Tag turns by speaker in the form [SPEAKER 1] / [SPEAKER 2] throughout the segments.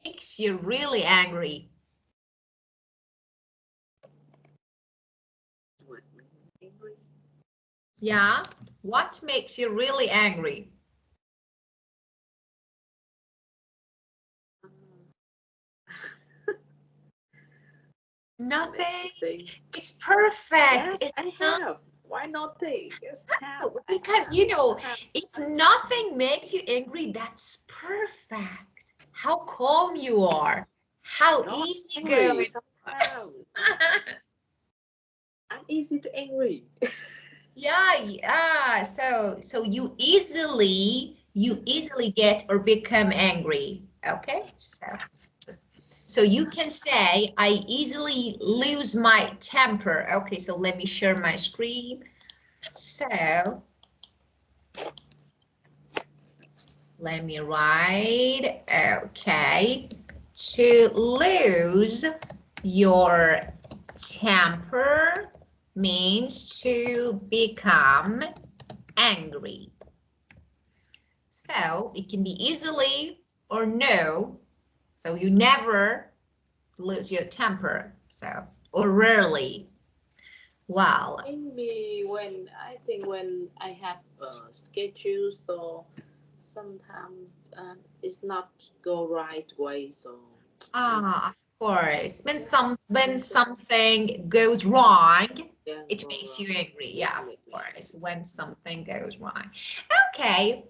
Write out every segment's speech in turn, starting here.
[SPEAKER 1] makes you really angry?
[SPEAKER 2] What makes me angry?
[SPEAKER 1] Yeah, what makes you really angry? Nothing. It's perfect.
[SPEAKER 2] Yes,
[SPEAKER 1] It's
[SPEAKER 2] I
[SPEAKER 1] not.
[SPEAKER 2] have. Why nothing? Yes, have. I
[SPEAKER 1] Because
[SPEAKER 2] have.
[SPEAKER 1] you know,
[SPEAKER 2] I have.
[SPEAKER 1] if nothing makes you angry, that's perfect. How calm you are. How
[SPEAKER 2] Not
[SPEAKER 1] easy
[SPEAKER 2] angry.
[SPEAKER 1] going.
[SPEAKER 2] Sometimes I'm easy to angry.
[SPEAKER 1] Yeah, yeah. So you easily get or become angry. Okay, so you can say I easily lose my temper. Okay, so let me share my screen. So let me write. Okay, to lose your temper means to become angry. So it can be easily or no. So you never lose your temper. So, or rarely. Well,
[SPEAKER 2] Maybe when I think when I have a schedule, so sometimes it's not go right way. So
[SPEAKER 1] of course, when
[SPEAKER 2] yeah,
[SPEAKER 1] something goes wrong,
[SPEAKER 2] yeah,
[SPEAKER 1] it
[SPEAKER 2] go
[SPEAKER 1] makes
[SPEAKER 2] wrong.
[SPEAKER 1] you angry.
[SPEAKER 2] Yes,
[SPEAKER 1] Yeah, of
[SPEAKER 2] make me
[SPEAKER 1] course,
[SPEAKER 2] angry.
[SPEAKER 1] when something goes wrong. Okay.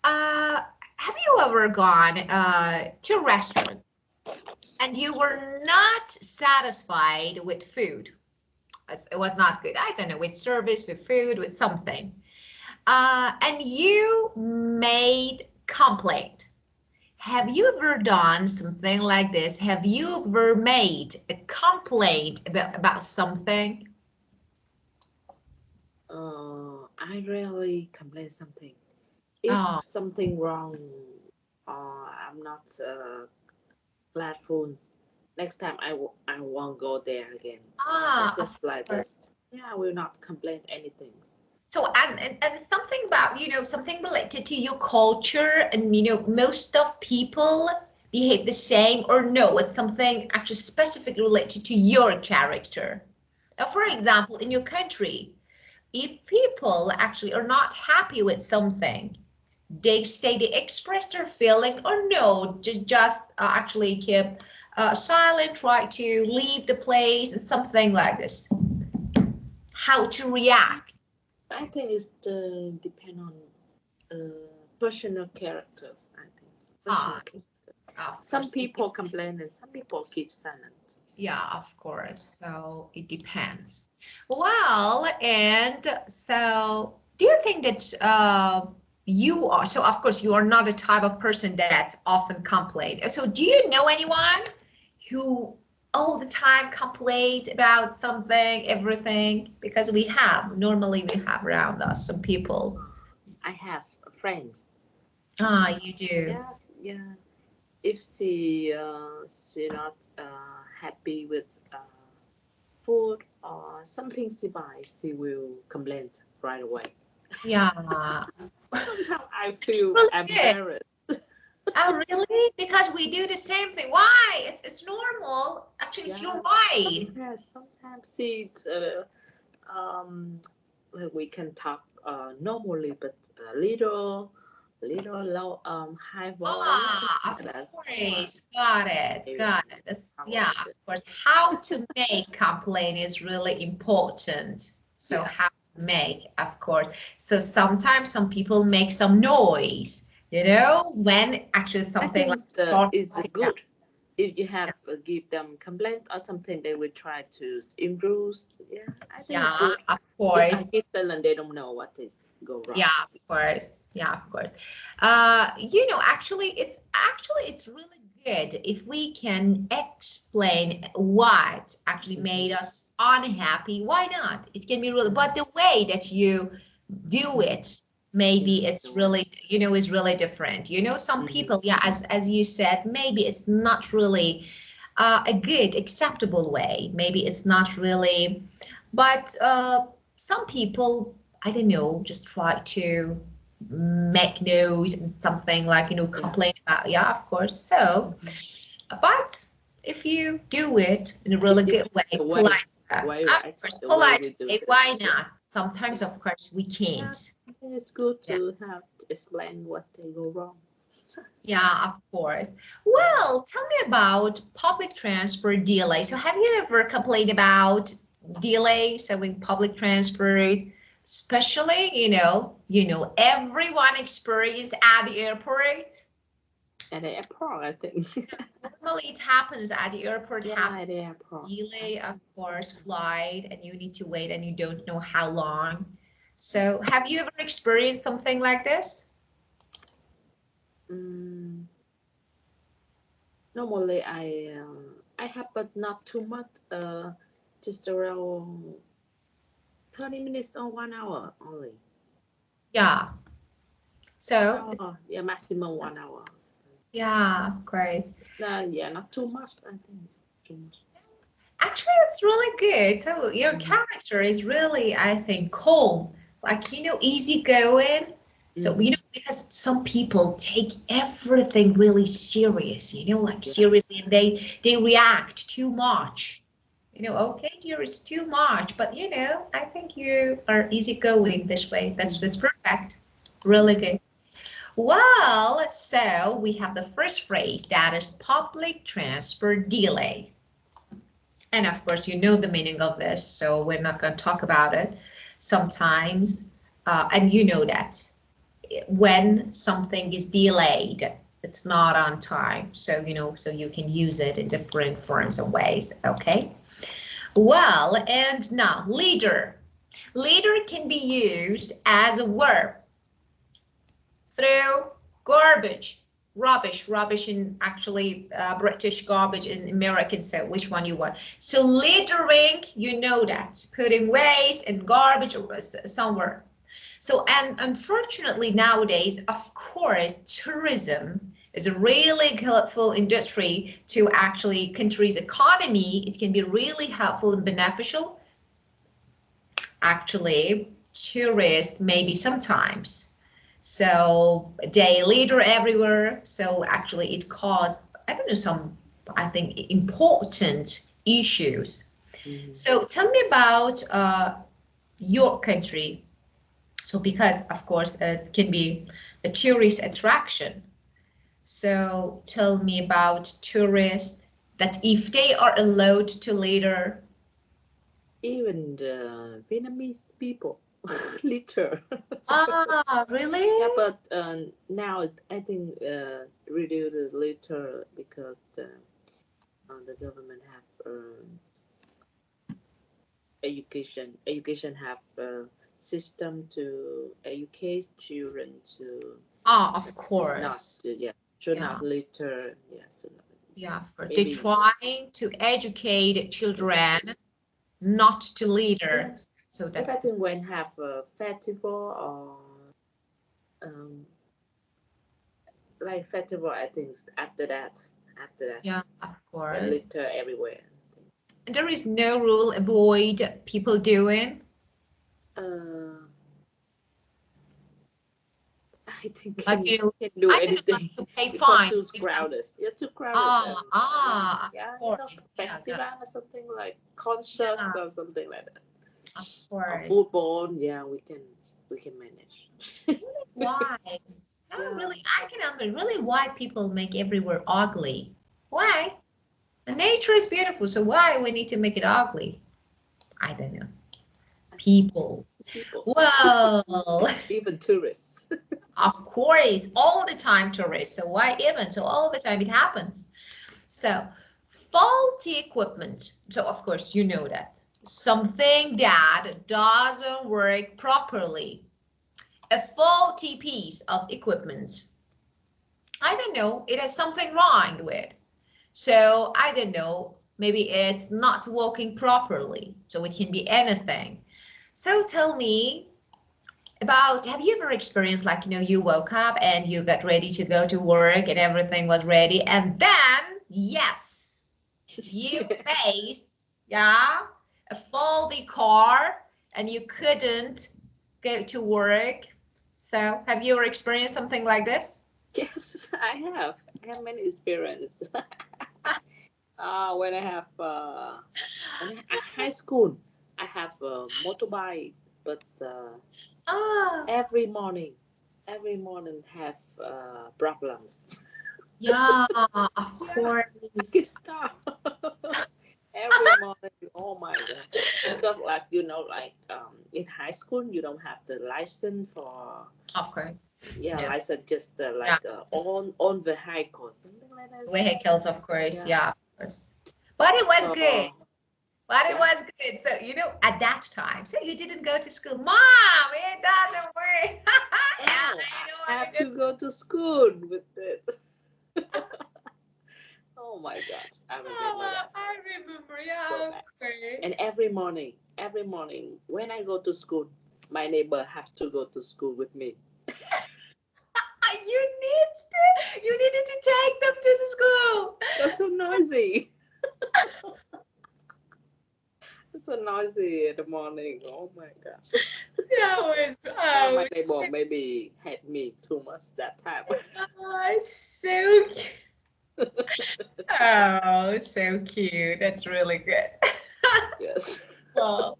[SPEAKER 1] Uh, have you ever gone to a restaurant and you were not satisfied with food? It was not good. I don't know, with service, with food, with something. And you made complaint. Have you ever done something like this? Have you ever made a complaint about something?
[SPEAKER 2] I rarely complain something. If
[SPEAKER 1] Oh,
[SPEAKER 2] something wrong, I'm not gladful. Next time I won't go there again.
[SPEAKER 1] of
[SPEAKER 2] Just like this.
[SPEAKER 1] course.
[SPEAKER 2] Yeah, I will not complain anything.
[SPEAKER 1] So, and something about, something related to your culture and, most of people behave the same or no, it's something actually specifically related to your character. Now, for example, in your country, if people actually are not happy with something, they express their feeling or no, just actually keep silent, try to leave the place and something like this. How to react.
[SPEAKER 2] I think it's depend on personal characters. I think personal
[SPEAKER 1] Ah,
[SPEAKER 2] character.
[SPEAKER 1] of
[SPEAKER 2] Some
[SPEAKER 1] course.
[SPEAKER 2] people complain and some people keep silent.
[SPEAKER 1] Yeah, of course. So it depends. Well, and so do you think that you are, so of course you are not the type of person that often complain. So do you know anyone who all the time complains about something, everything? Because normally we have around us some people.
[SPEAKER 2] I have friends.
[SPEAKER 1] Ah, you do.
[SPEAKER 2] Yes, yeah. If she not happy with food or something she buys, she will complain right away.
[SPEAKER 1] Yeah.
[SPEAKER 2] Sometimes I
[SPEAKER 1] It's
[SPEAKER 2] feel
[SPEAKER 1] really good.
[SPEAKER 2] embarrassed.
[SPEAKER 1] Oh, really? Because we do the same thing. Why? It's normal. Actually, it's your
[SPEAKER 2] Yeah,
[SPEAKER 1] right.
[SPEAKER 2] sometimes she um we can talk normally, but a little low high voice.
[SPEAKER 1] Ah, of
[SPEAKER 2] That's
[SPEAKER 1] course. Got it.
[SPEAKER 2] maybe
[SPEAKER 1] Got it. Yeah,
[SPEAKER 2] avoid
[SPEAKER 1] of
[SPEAKER 2] it.
[SPEAKER 1] course. How to make complaint is really important. So
[SPEAKER 2] Yes,
[SPEAKER 1] how to make, of course. So sometimes some people make some noise, when actually
[SPEAKER 2] I
[SPEAKER 1] something
[SPEAKER 2] think
[SPEAKER 1] like start
[SPEAKER 2] it's
[SPEAKER 1] like that.
[SPEAKER 2] good if you have give them complaint or something they will try to improve. Yeah, I think it's
[SPEAKER 1] Yeah,
[SPEAKER 2] good.
[SPEAKER 1] of
[SPEAKER 2] If I
[SPEAKER 1] course.
[SPEAKER 2] keep silent, they don't know what is go
[SPEAKER 1] Yeah,
[SPEAKER 2] wrong.
[SPEAKER 1] of course. Yeah, of course. Actually it's really good if we can explain what actually made us unhappy. Why not? It can be really, but the way that you do it, maybe
[SPEAKER 2] Yeah,
[SPEAKER 1] it's
[SPEAKER 2] the way.
[SPEAKER 1] really, is really different. Some
[SPEAKER 2] Mm-hmm.
[SPEAKER 1] people, yeah, as you said, maybe it's not really a good, acceptable way. Maybe it's not really, but some people, I don't know, just try to make noise and something like,
[SPEAKER 2] Yeah.
[SPEAKER 1] complain about. Yeah, of course. So,
[SPEAKER 2] Mm-hmm.
[SPEAKER 1] But if you do it in a
[SPEAKER 2] It
[SPEAKER 1] really good
[SPEAKER 2] depends
[SPEAKER 1] way,
[SPEAKER 2] the way,
[SPEAKER 1] polite,
[SPEAKER 2] right?
[SPEAKER 1] of course,
[SPEAKER 2] The way
[SPEAKER 1] polite
[SPEAKER 2] we do
[SPEAKER 1] way,
[SPEAKER 2] this.
[SPEAKER 1] why
[SPEAKER 2] Yeah.
[SPEAKER 1] not? Sometimes, of course, we
[SPEAKER 2] Yeah,
[SPEAKER 1] can't.
[SPEAKER 2] I think it's good
[SPEAKER 1] Yeah.
[SPEAKER 2] to have to explain what they go wrong.
[SPEAKER 1] Yeah, of course.
[SPEAKER 2] Yeah.
[SPEAKER 1] Well, tell me about public transport delay. So have you ever complained about delay? So in public transport, especially, everyone experience at the airport.
[SPEAKER 2] At the airport, I think.
[SPEAKER 1] Normally it happens at the airport,
[SPEAKER 2] Yeah, at the
[SPEAKER 1] happens
[SPEAKER 2] airport.
[SPEAKER 1] delay, of course, flight, and you need to wait and you don't know how long. So have you ever experienced something like this?
[SPEAKER 2] Mm, normally, I have, but not too much. Just around 30 minutes or 1 hour only.
[SPEAKER 1] Yeah.
[SPEAKER 2] One
[SPEAKER 1] So it's,
[SPEAKER 2] hour, yeah, maximum 1 hour.
[SPEAKER 1] yeah, of course.
[SPEAKER 2] Yeah, not too much. I think it's too much.
[SPEAKER 1] Actually, it's really good. So your
[SPEAKER 2] Mm-hmm.
[SPEAKER 1] character is really, I think, calm, like, easygoing. So,
[SPEAKER 2] Mm-hmm.
[SPEAKER 1] because some people take everything really serious, like
[SPEAKER 2] Yes.
[SPEAKER 1] seriously, and they react too much. Okay, dear, it's too much, but I think you are easygoing this way. That's
[SPEAKER 2] Mm-hmm.
[SPEAKER 1] perfect. Really good. Well, so we have the first phrase that is public transport delay. And of course, you know the meaning of this, so we're not going to talk about it. Sometimes, and you know that when something is delayed, it's not on time. So, so you can use it in different forms and ways. Okay. Well, and now leader. Leader can be used as a verb through garbage, rubbish in actually British garbage in American, so which one you want. So littering, you know that, putting waste and garbage somewhere. So, and unfortunately nowadays, of course, tourism is a really helpful industry to actually country's economy. It can be really helpful and beneficial. Actually, tourists maybe sometimes. So day leader everywhere. So actually it caused, I don't know, some, I think, important issues.
[SPEAKER 2] Mm-hmm.
[SPEAKER 1] So tell me about your country. So because of course it can be a tourist attraction. So tell me about tourists that if they are allowed to later.
[SPEAKER 2] Even the Vietnamese people litter.
[SPEAKER 1] Ah, really?
[SPEAKER 2] Yeah, but now I think reduce the litter because the government have education have a system to educate children to
[SPEAKER 1] Ah, of
[SPEAKER 2] it's not
[SPEAKER 1] course.
[SPEAKER 2] yeah should
[SPEAKER 1] Yeah.
[SPEAKER 2] not litter, yeah, so
[SPEAKER 1] Yeah, of course. They're
[SPEAKER 2] maybe
[SPEAKER 1] trying to educate children not to litter.
[SPEAKER 2] yes.
[SPEAKER 1] So
[SPEAKER 2] But
[SPEAKER 1] that's
[SPEAKER 2] I
[SPEAKER 1] the,
[SPEAKER 2] think when have a festival or um, like festival, I think after that
[SPEAKER 1] yeah, of
[SPEAKER 2] then
[SPEAKER 1] course.
[SPEAKER 2] litter everywhere.
[SPEAKER 1] And there is no rule avoid people doing.
[SPEAKER 2] Uh, I think
[SPEAKER 1] Like,
[SPEAKER 2] can do
[SPEAKER 1] I don't know,
[SPEAKER 2] anything
[SPEAKER 1] like to pay
[SPEAKER 2] because too
[SPEAKER 1] fines, for example.
[SPEAKER 2] crowded. Yeah, too crowded.
[SPEAKER 1] Ah,
[SPEAKER 2] Yeah,
[SPEAKER 1] of course. Yeah,
[SPEAKER 2] festival or something like
[SPEAKER 1] yeah,
[SPEAKER 2] concerts or something like that.
[SPEAKER 1] of
[SPEAKER 2] Or
[SPEAKER 1] course.
[SPEAKER 2] football, yeah, we can manage.
[SPEAKER 1] Really, why? No,
[SPEAKER 2] Yeah,
[SPEAKER 1] really, I can understand really why people make everywhere ugly. Why? The nature is beautiful, so why we need to make it ugly? I don't know. People.
[SPEAKER 2] people,
[SPEAKER 1] Well,
[SPEAKER 2] even tourists.
[SPEAKER 1] of course, all the time tourists. So why even? So all the time it happens. So faulty equipment. So of course you know that. Something that doesn't work properly. A faulty piece of equipment. I don't know. It has something wrong with. So I don't know. Maybe it's not working properly. So it can be anything. So tell me, about have you ever experienced like you woke up and you got ready to go to work and everything was ready and then yes you faced yeah a faulty car and you couldn't go to work. So have you ever experienced something like this?
[SPEAKER 2] Yes, I have. I have many experience. When I have at high school, I have a motorbike, but
[SPEAKER 1] Ah,
[SPEAKER 2] every morning have problems.
[SPEAKER 1] yeah, of
[SPEAKER 2] Yeah, I can
[SPEAKER 1] course.
[SPEAKER 2] stop every morning. Oh my god! Because like like in high school you don't have the license for
[SPEAKER 1] Of course. Yeah.
[SPEAKER 2] license just
[SPEAKER 1] Yeah.
[SPEAKER 2] like
[SPEAKER 1] Yes.
[SPEAKER 2] on vehicle something like that.
[SPEAKER 1] Vehicles, of course.
[SPEAKER 2] Yeah.
[SPEAKER 1] Yeah, of course. But it was good.
[SPEAKER 2] So
[SPEAKER 1] But it
[SPEAKER 2] yeah,
[SPEAKER 1] was good. So, at that time, so you didn't go to school. Mom, it doesn't work. Yeah,
[SPEAKER 2] oh,
[SPEAKER 1] I don't
[SPEAKER 2] I
[SPEAKER 1] want
[SPEAKER 2] have
[SPEAKER 1] to
[SPEAKER 2] to go to school with it. Oh my god, I remember that.
[SPEAKER 1] I remember.
[SPEAKER 2] So
[SPEAKER 1] Yeah, of
[SPEAKER 2] bad. And
[SPEAKER 1] course.
[SPEAKER 2] every morning when I go to school, my neighbor have to go to school with me.
[SPEAKER 1] You needed to take them to the school.
[SPEAKER 2] That's so noisy. It's so noisy in the morning. Oh my god.
[SPEAKER 1] That was,
[SPEAKER 2] My
[SPEAKER 1] oh,
[SPEAKER 2] neighbor maybe hate me too much that time.
[SPEAKER 1] so cute. Oh, so cute. That's really good.
[SPEAKER 2] Yes.
[SPEAKER 1] Well,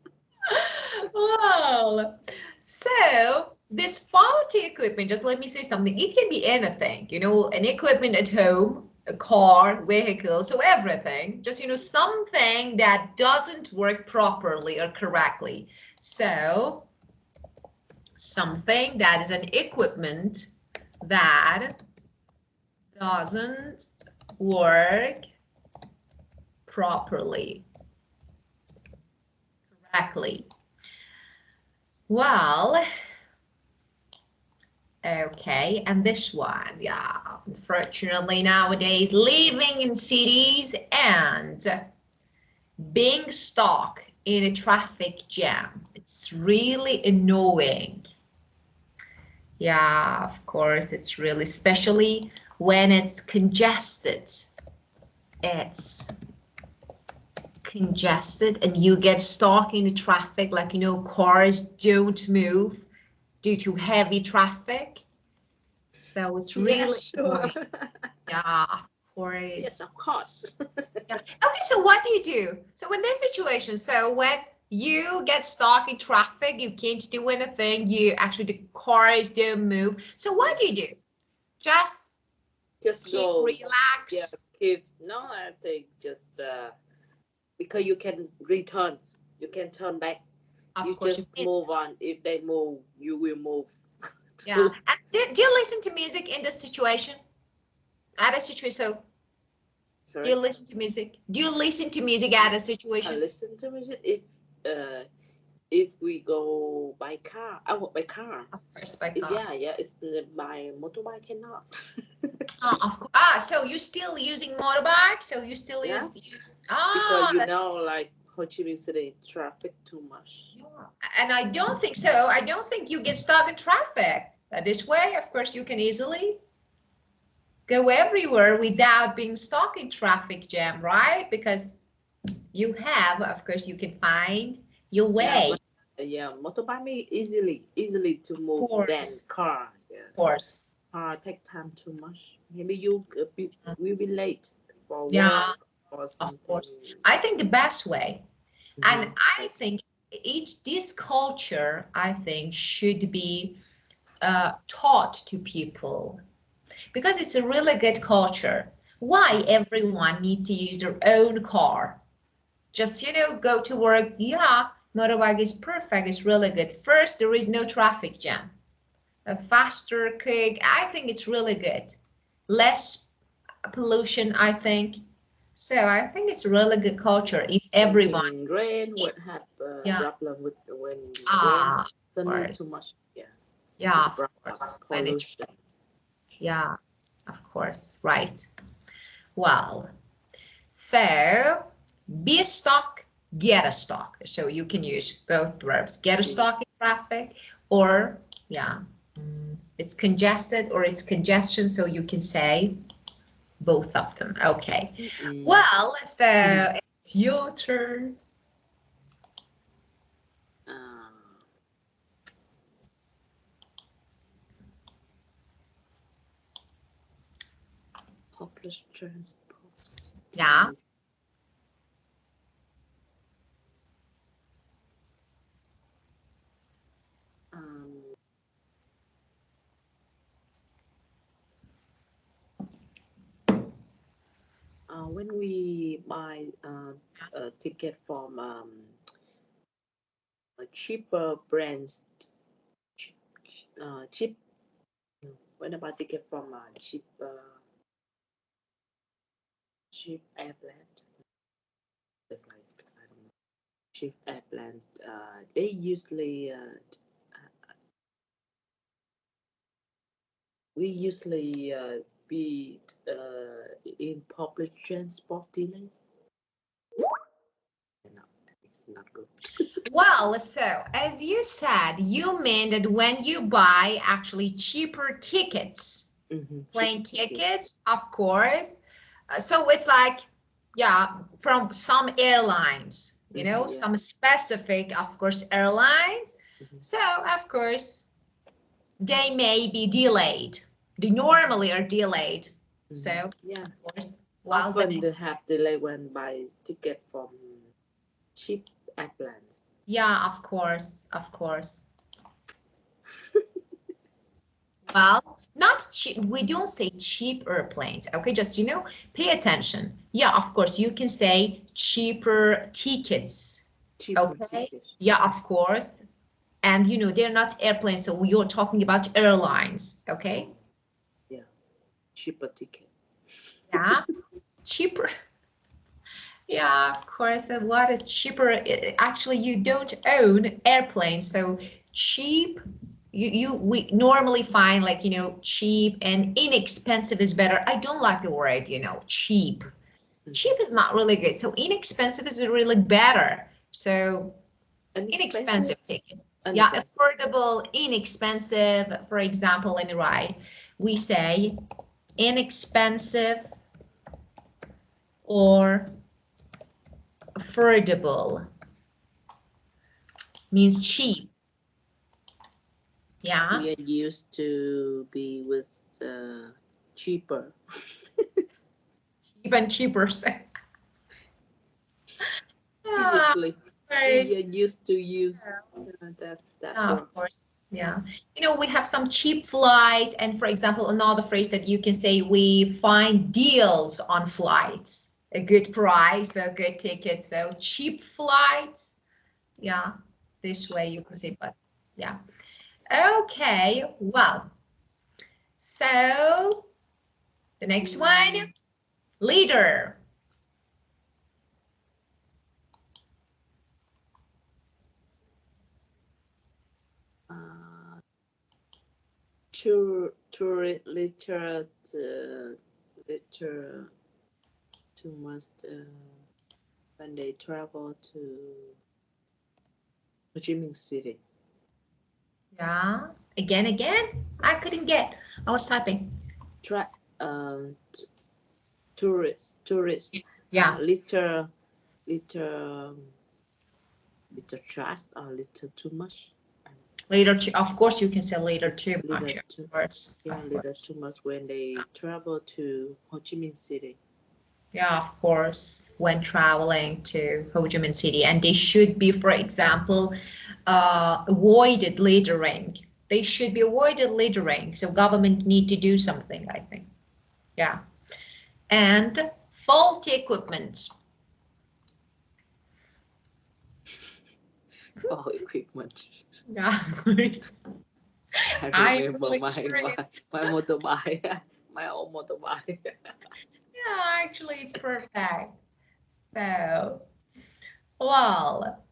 [SPEAKER 1] well, so this faulty equipment, just let me say something. It can be anything, an equipment at home, a car, vehicle, so everything. Just, something that doesn't work properly or correctly. So something that is an equipment that doesn't work properly, correctly. Well, okay, and this one, yeah, unfortunately nowadays, living in cities and being stuck in a traffic jam, it's really annoying. Yeah, of course, it's really, especially when it's congested. It's congested and you get stuck in the traffic, like, cars don't move due to heavy traffic. So it's
[SPEAKER 2] Yeah,
[SPEAKER 1] really
[SPEAKER 2] sure.
[SPEAKER 1] annoying. Yeah, of
[SPEAKER 2] Yes,
[SPEAKER 1] course.
[SPEAKER 2] of course.
[SPEAKER 1] Yeah. Okay, so what do you do? So in this situation, so when you get stuck in traffic, you can't do anything, the cars don't move. So what
[SPEAKER 2] Yeah.
[SPEAKER 1] do you do? Just
[SPEAKER 2] Just
[SPEAKER 1] keep
[SPEAKER 2] go. Yeah,
[SPEAKER 1] relax.
[SPEAKER 2] if no, I think just because you can return, you can turn back. You
[SPEAKER 1] Of course you
[SPEAKER 2] just
[SPEAKER 1] can.
[SPEAKER 2] move on. If they move, you will move
[SPEAKER 1] Yeah.
[SPEAKER 2] too.
[SPEAKER 1] And do you listen to music in this situation? At a situation, so do you
[SPEAKER 2] Sorry.
[SPEAKER 1] listen to music? Do you listen to music at a
[SPEAKER 2] I
[SPEAKER 1] situation?
[SPEAKER 2] listen to music if we go by car. I walk by car.
[SPEAKER 1] Of course, by
[SPEAKER 2] If
[SPEAKER 1] car.
[SPEAKER 2] it's by motorbike cannot.
[SPEAKER 1] Of course. So you're still using motorbike? So you still
[SPEAKER 2] Yes,
[SPEAKER 1] use
[SPEAKER 2] because
[SPEAKER 1] that's
[SPEAKER 2] like Ho Chi Minh City traffic too much.
[SPEAKER 1] yeah. And I don't think so. I don't think you get stuck in traffic. This way, of course, you can easily go everywhere without being stuck in traffic jam, right? Because of course, you can find your
[SPEAKER 2] Yeah,
[SPEAKER 1] way.
[SPEAKER 2] but motorbike may easily to
[SPEAKER 1] Of
[SPEAKER 2] move than
[SPEAKER 1] course,
[SPEAKER 2] car.
[SPEAKER 1] of
[SPEAKER 2] Yes,
[SPEAKER 1] course.
[SPEAKER 2] car take time too much. Maybe you will be late for
[SPEAKER 1] Yeah,
[SPEAKER 2] work or
[SPEAKER 1] of
[SPEAKER 2] something.
[SPEAKER 1] course. I think the best way, and I
[SPEAKER 2] That's
[SPEAKER 1] think this culture, I think, should be taught to people because it's a really good culture. Why everyone needs to use their own car? Just, go to work. Yeah, motorbike is perfect. It's really good. First, there is no traffic jam. A faster, quick. I think it's really good. Less pollution, I think. So I think it's a really good culture if
[SPEAKER 2] and
[SPEAKER 1] everyone,
[SPEAKER 2] in rain would have a
[SPEAKER 1] yeah,
[SPEAKER 2] problem with when rain
[SPEAKER 1] of
[SPEAKER 2] sunny too
[SPEAKER 1] course.
[SPEAKER 2] much. Yeah,
[SPEAKER 1] Yeah,
[SPEAKER 2] it's
[SPEAKER 1] of
[SPEAKER 2] problem
[SPEAKER 1] course. When it's,
[SPEAKER 2] pollution.
[SPEAKER 1] yeah, of course. Right. Well, so be a stock, get a stock. So you can use both verbs. Get a stock in traffic or, yeah, it's congested or it's congestion. So you can say both of them. Okay.
[SPEAKER 2] Mm-mm.
[SPEAKER 1] Well, so it's your turn.
[SPEAKER 2] Uh, Hopeless transport.
[SPEAKER 1] Yeah.
[SPEAKER 2] buy a ticket from a cheaper brands, cheap. What about ticket from cheap airplane? Like I don't know, cheap airplanes. They usually we usually be in public transport delays. No, it's not good.
[SPEAKER 1] Well, so as you said, you mean that when you buy actually cheaper tickets, plane tickets, of course. So it's like, yeah, from some airlines, you know, some specific, of course, airlines. So, of course, they may be delayed. They normally are delayed. So,
[SPEAKER 2] Yeah,
[SPEAKER 1] of course, well,
[SPEAKER 2] often they have delay when buy ticket from cheap airplanes.
[SPEAKER 1] yeah, of course, of course. Well, not cheap. We don't say cheap airplanes. Okay, just pay attention. Yeah, of course, you can say cheaper tickets.
[SPEAKER 2] Cheaper
[SPEAKER 1] Okay.
[SPEAKER 2] tickets.
[SPEAKER 1] Yeah, of course. And they're not airplanes, so you're talking about airlines. Okay.
[SPEAKER 2] Yeah, cheaper ticket.
[SPEAKER 1] Yeah, cheaper. Yeah, of course. And what is cheaper? Actually, you don't own airplanes, so cheap. We normally find like cheap and inexpensive is better. I don't like the word cheap. Cheap is not really good. So inexpensive is really better. So inexpensive ticket. Yeah, affordable, inexpensive. For example, let me write. We say inexpensive or affordable means cheap. Yeah.
[SPEAKER 2] We are used to be with cheaper.
[SPEAKER 1] Cheap and cheaper. So.
[SPEAKER 2] Previously, we are used to use that
[SPEAKER 1] Yeah,
[SPEAKER 2] word.
[SPEAKER 1] of course. Yeah. We have some cheap flight, and for example, another phrase that you can say, we find deals on flights, a good price, a good ticket. So cheap flights. Yeah, this way you can say, but yeah. Okay, well, so the next one, leader.
[SPEAKER 2] Literature too much when they travel to Ho Chi Minh City.
[SPEAKER 1] Yeah, again. I couldn't get. I was typing.
[SPEAKER 2] Tourist.
[SPEAKER 1] Yeah.
[SPEAKER 2] Little trust or little too much.
[SPEAKER 1] Later, of course, you can say later too much,
[SPEAKER 2] Little
[SPEAKER 1] of course.
[SPEAKER 2] Yeah, little too much when they travel to Ho Chi Minh City.
[SPEAKER 1] Yeah, of course, when traveling to Ho Chi Minh City, and they should be, for example, avoided littering. They should be avoided littering. So government need to do something, I think. Yeah. And faulty equipment.
[SPEAKER 2] For equipment.
[SPEAKER 1] Yeah, of course.
[SPEAKER 2] I remember my motorbike, my old motorbike.
[SPEAKER 1] Yeah, actually, it's perfect. So, well,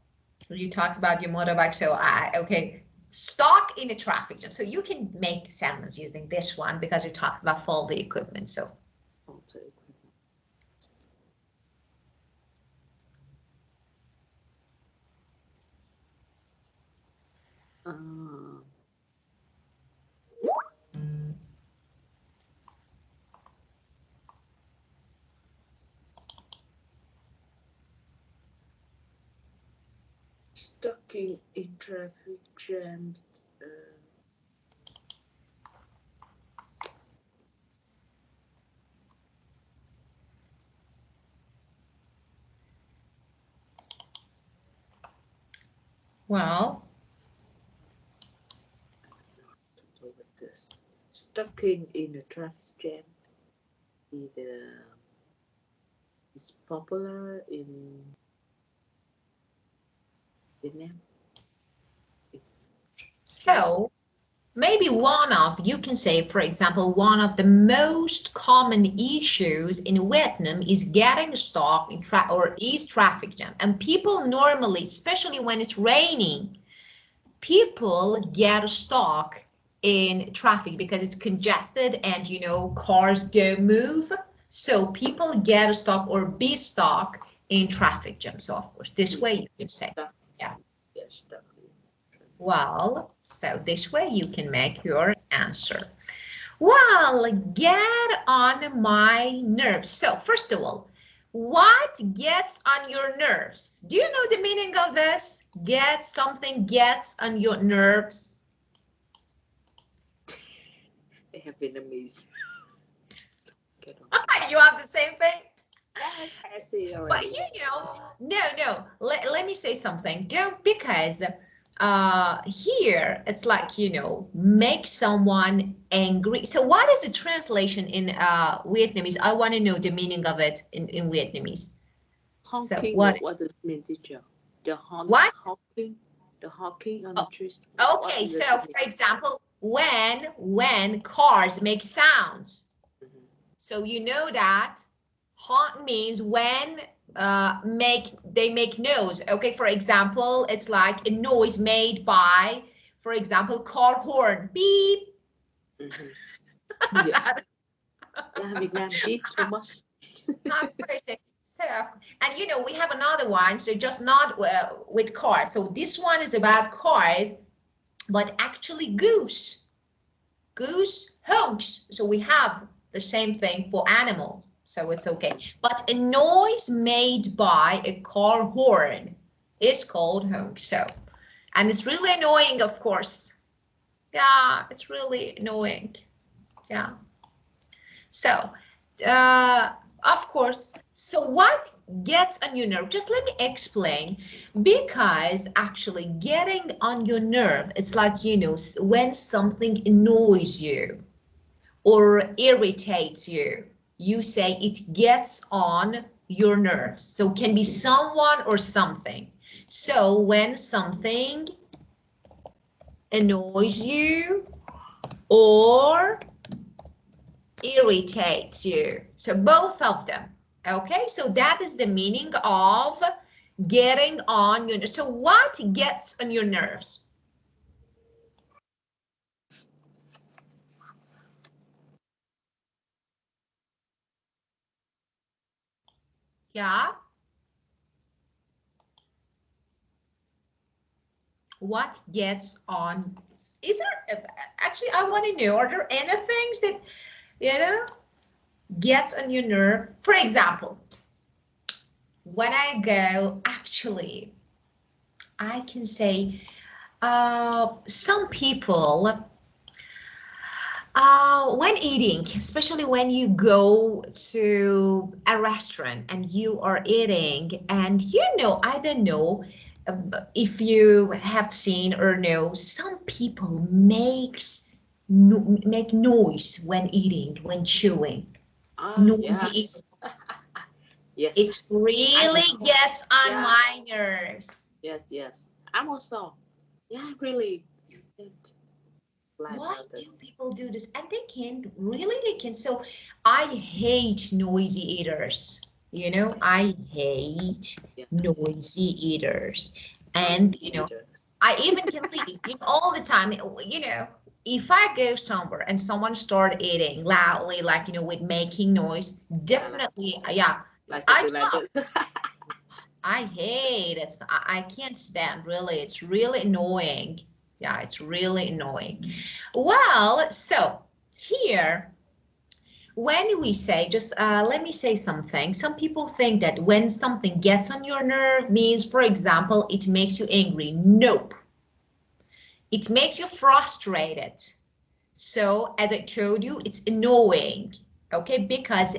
[SPEAKER 1] you talk about your motorbike. So okay, stuck in a traffic jam. So you can make sentence using this one because you talk about faulty equipment. So
[SPEAKER 2] stuck in traffic jams.
[SPEAKER 1] well,
[SPEAKER 2] With this, stuck in a traffic jam. It's popular in Vietnam.
[SPEAKER 1] So maybe one of, you can say, for example, one of the most common issues in Vietnam is getting stuck in traffic jam. And people normally, especially when it's raining, people get stuck in traffic because it's congested and cars don't move. So people get stuck or be stuck in traffic jam. So of course, this way you can say, yeah.
[SPEAKER 2] Yes, definitely.
[SPEAKER 1] Well, so this way you can make your answer. Well, get on my nerves. So first of all, what gets on your nerves? Do you know the meaning of this? Something gets on your nerves.
[SPEAKER 2] I have Vietnamese.
[SPEAKER 1] You have the same thing?
[SPEAKER 2] Yes, I see
[SPEAKER 1] But
[SPEAKER 2] already.
[SPEAKER 1] no. Let me say something. Don't, because here it's like, make someone angry. So what is the translation in Vietnamese? I want to know the meaning of it in Vietnamese. So
[SPEAKER 2] Honking. What does it mean, teacher?
[SPEAKER 1] What?
[SPEAKER 2] Honking. The honking on the
[SPEAKER 1] Oh,
[SPEAKER 2] trees. What
[SPEAKER 1] okay,
[SPEAKER 2] does
[SPEAKER 1] so
[SPEAKER 2] it mean?
[SPEAKER 1] for example, when cars make sounds.
[SPEAKER 2] Mhm.
[SPEAKER 1] So you know that honk means when they make noise. Okay, for example, it's like a noise made by, for example, car horn. Beep.
[SPEAKER 2] Yes. Yeah, Vietnam beep too much.
[SPEAKER 1] Not first. So, and we have another one. So just not with cars. So this one is about cars, but actually goose. Goose honks. So we have the same thing for animals. So it's okay. But a noise made by a car horn is called honk. So, and it's really annoying, of course. Yeah, it's really annoying. Yeah. So, uh, of course. So what gets on your nerve? Just let me explain. Because actually getting on your nerve, it's like, when something annoys you or irritates you, you say it gets on your nerves. So it can be someone or something. So when something annoys you or irritates you. So both of them. Okay, so that is the meaning of getting on your nerves. So what gets on your nerves? Yeah. What gets on? Is there actually? I want to know. Are there any things that you know gets on your nerve? For example, when I go, actually, I can say some people when eating, especially when you go to a restaurant and you are eating, and I don't know if you have seen or know, some people make noise when eating, when chewing,
[SPEAKER 2] Ah,
[SPEAKER 1] noisy
[SPEAKER 2] yes.
[SPEAKER 1] eating.
[SPEAKER 2] Yes.
[SPEAKER 1] It
[SPEAKER 2] I
[SPEAKER 1] really
[SPEAKER 2] know.
[SPEAKER 1] gets on
[SPEAKER 2] Yeah.
[SPEAKER 1] my nerves.
[SPEAKER 2] Yes, yes. I'm also. Yeah, really. Don't like
[SPEAKER 1] Why do
[SPEAKER 2] this.
[SPEAKER 1] people do this? And they can. So I hate noisy eaters. I hate
[SPEAKER 2] Yeah.
[SPEAKER 1] noisy eaters. And,
[SPEAKER 2] Noisy eaters.
[SPEAKER 1] I even can leave, all the time, if I go somewhere and someone start eating loudly, like, with making noise,
[SPEAKER 2] Yeah,
[SPEAKER 1] definitely, yeah,
[SPEAKER 2] like
[SPEAKER 1] I
[SPEAKER 2] something like
[SPEAKER 1] stop.
[SPEAKER 2] this.
[SPEAKER 1] I hate it. I can't stand, really. It's really annoying. Yeah, it's really annoying. Well, so here, when we say, just let me say something. Some people think that when something gets on your nerve means, for example, it makes you angry. Nope. It makes you frustrated. So, as I told you, it's annoying. Okay, because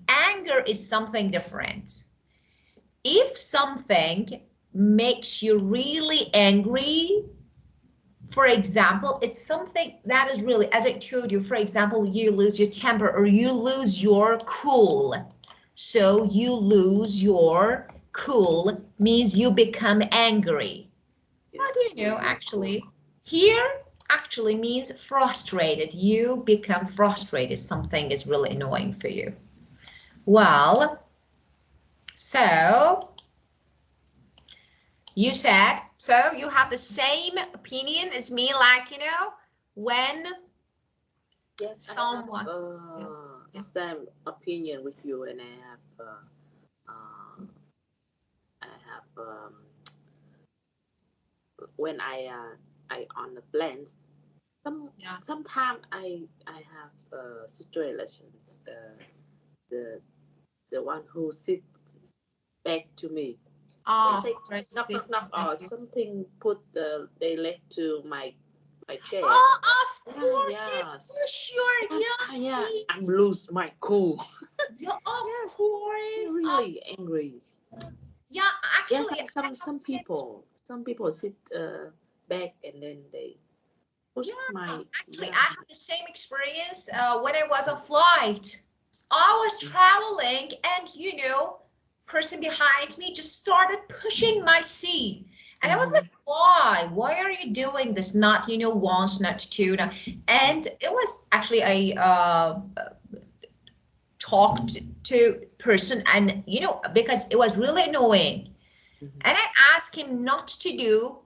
[SPEAKER 1] anger is something different. If something makes you really angry, for example, it's something that is really, as I told you, for example, you lose your temper or you lose your cool. So you lose your cool means you become angry.
[SPEAKER 2] Yeah.
[SPEAKER 1] How do you know actually? Here actually means frustrated. You become frustrated. Something is really annoying for you. Well, so you said, so you have the same opinion as me, like, when
[SPEAKER 2] Yes,
[SPEAKER 1] someone,
[SPEAKER 2] I
[SPEAKER 1] yeah,
[SPEAKER 2] have
[SPEAKER 1] yeah.
[SPEAKER 2] same opinion with you, and uh, I have when I on the plans.
[SPEAKER 1] Yeah.
[SPEAKER 2] Sometimes I have a situation. Uh, the the one who sit back to me.
[SPEAKER 1] Oh,
[SPEAKER 2] They
[SPEAKER 1] of course,
[SPEAKER 2] knock knock
[SPEAKER 1] it's
[SPEAKER 2] knock
[SPEAKER 1] like
[SPEAKER 2] or
[SPEAKER 1] you.
[SPEAKER 2] something. Put they leg to my chest.
[SPEAKER 1] Oh, of
[SPEAKER 2] Yeah,
[SPEAKER 1] course,
[SPEAKER 2] yes.
[SPEAKER 1] for sure.
[SPEAKER 2] And,
[SPEAKER 1] Yeah,
[SPEAKER 2] yeah,
[SPEAKER 1] see,
[SPEAKER 2] I'm lose my cool.
[SPEAKER 1] yeah, of
[SPEAKER 2] Yes,
[SPEAKER 1] course, of
[SPEAKER 2] really angry.
[SPEAKER 1] yeah.
[SPEAKER 2] Yeah,
[SPEAKER 1] Actually, I have the same.
[SPEAKER 2] some people sit back and then they push
[SPEAKER 1] Yeah,
[SPEAKER 2] my
[SPEAKER 1] actually,
[SPEAKER 2] yeah.
[SPEAKER 1] I had the same experience when I was on flight. I was
[SPEAKER 2] Mm,
[SPEAKER 1] traveling, and person behind me just started pushing my seat. And I was
[SPEAKER 2] mm-hmm,
[SPEAKER 1] like, why? Why are you doing this? Not, once, not two. No. And it was actually a talked to person, and because it was really annoying.
[SPEAKER 2] mm-hmm,
[SPEAKER 1] And I asked him not to do,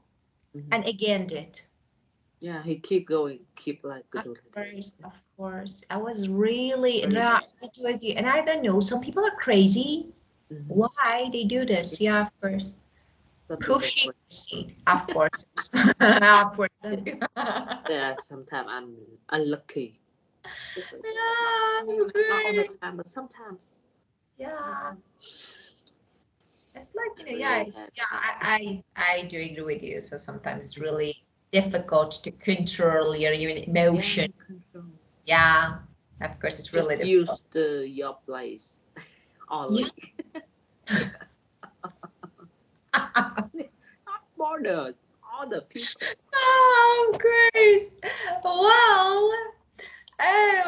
[SPEAKER 2] mm-hmm.
[SPEAKER 1] and again did.
[SPEAKER 2] Yeah, he keep going, keep like
[SPEAKER 1] Of
[SPEAKER 2] do like this.
[SPEAKER 1] course, of course. I was really,
[SPEAKER 2] Very
[SPEAKER 1] no,
[SPEAKER 2] bad.
[SPEAKER 1] I do agree. And I don't know, some people are crazy.
[SPEAKER 2] Mm-hmm.
[SPEAKER 1] Why they do this? Yeah, of course.
[SPEAKER 2] Some people
[SPEAKER 1] Pushing
[SPEAKER 2] quit.
[SPEAKER 1] the seat, of course. Of course.
[SPEAKER 2] Yeah, sometimes I'm unlucky.
[SPEAKER 1] Yeah, of
[SPEAKER 2] Not all the
[SPEAKER 1] course.
[SPEAKER 2] time, but sometimes.
[SPEAKER 1] Yeah.
[SPEAKER 2] Sometimes
[SPEAKER 1] It's like,
[SPEAKER 2] I
[SPEAKER 1] yeah,
[SPEAKER 2] really had.
[SPEAKER 1] I do agree with you. So sometimes it's really difficult to control your
[SPEAKER 2] Yeah,
[SPEAKER 1] emotion.
[SPEAKER 2] controls.
[SPEAKER 1] Yeah, of course, it's
[SPEAKER 2] Just
[SPEAKER 1] really difficult.
[SPEAKER 2] use your place
[SPEAKER 1] Yeah.
[SPEAKER 2] only. Not bother other people.
[SPEAKER 1] Oh, great. Well,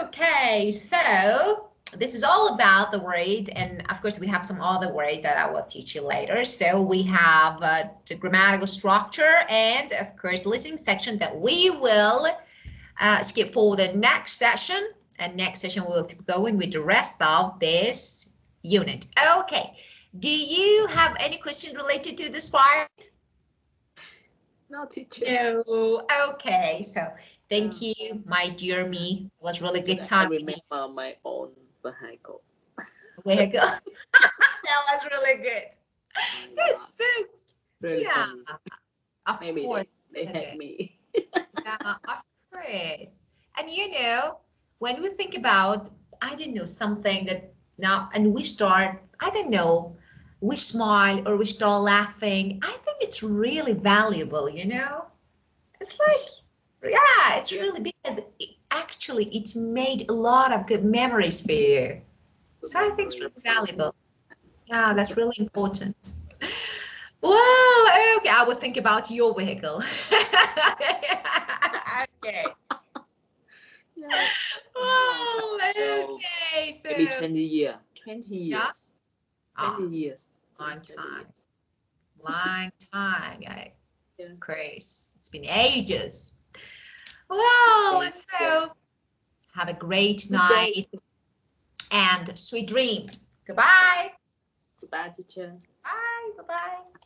[SPEAKER 1] okay. So this is all about the word, and of course, we have some other words that I will teach you later. So we have the grammatical structure, and of course, listening section that we will skip for the next session. And next session, we'll keep going with the rest of this unit. Okay. Do you have any question related to this part?
[SPEAKER 2] No, teacher.
[SPEAKER 1] No. Okay. So
[SPEAKER 2] Yeah.
[SPEAKER 1] thank you, my dear me. It was really
[SPEAKER 2] But
[SPEAKER 1] good
[SPEAKER 2] I
[SPEAKER 1] time with you.
[SPEAKER 2] remember my own vehicle.
[SPEAKER 1] Where go? That was really good.
[SPEAKER 2] Oh my God,
[SPEAKER 1] That's so,
[SPEAKER 2] really
[SPEAKER 1] yeah,
[SPEAKER 2] funny.
[SPEAKER 1] of
[SPEAKER 2] Maybe
[SPEAKER 1] course.
[SPEAKER 2] they
[SPEAKER 1] Really
[SPEAKER 2] hate
[SPEAKER 1] good.
[SPEAKER 2] me.
[SPEAKER 1] Yeah, of course. And when we think about, I don't know, something that now, and we start, I don't know, we smile or we start laughing, I think it's really valuable. It's like, yeah, it's
[SPEAKER 2] Yeah.
[SPEAKER 1] really because actually it made a lot of good memories for you.
[SPEAKER 2] Good
[SPEAKER 1] So I think it's really
[SPEAKER 2] memories. Yeah.
[SPEAKER 1] valuable. Yeah, that's really important. Well, okay, I will think about your vehicle. Okay.
[SPEAKER 2] Yeah. Long time
[SPEAKER 1] Well,
[SPEAKER 2] ago.
[SPEAKER 1] okay,
[SPEAKER 2] Maybe
[SPEAKER 1] so
[SPEAKER 2] 20 years. 20
[SPEAKER 1] yeah.
[SPEAKER 2] years. 20
[SPEAKER 1] Ah,
[SPEAKER 2] years. Yeah,
[SPEAKER 1] long
[SPEAKER 2] 20
[SPEAKER 1] time.
[SPEAKER 2] years.
[SPEAKER 1] Long time. Yeah,
[SPEAKER 2] Yeah.
[SPEAKER 1] of course. It's been ages. Well,
[SPEAKER 2] Okay, teacher.
[SPEAKER 1] so have a great
[SPEAKER 2] Good day.
[SPEAKER 1] night and sweet dream. Goodbye.
[SPEAKER 2] Goodbye, teacher.
[SPEAKER 1] Bye. Bye-bye.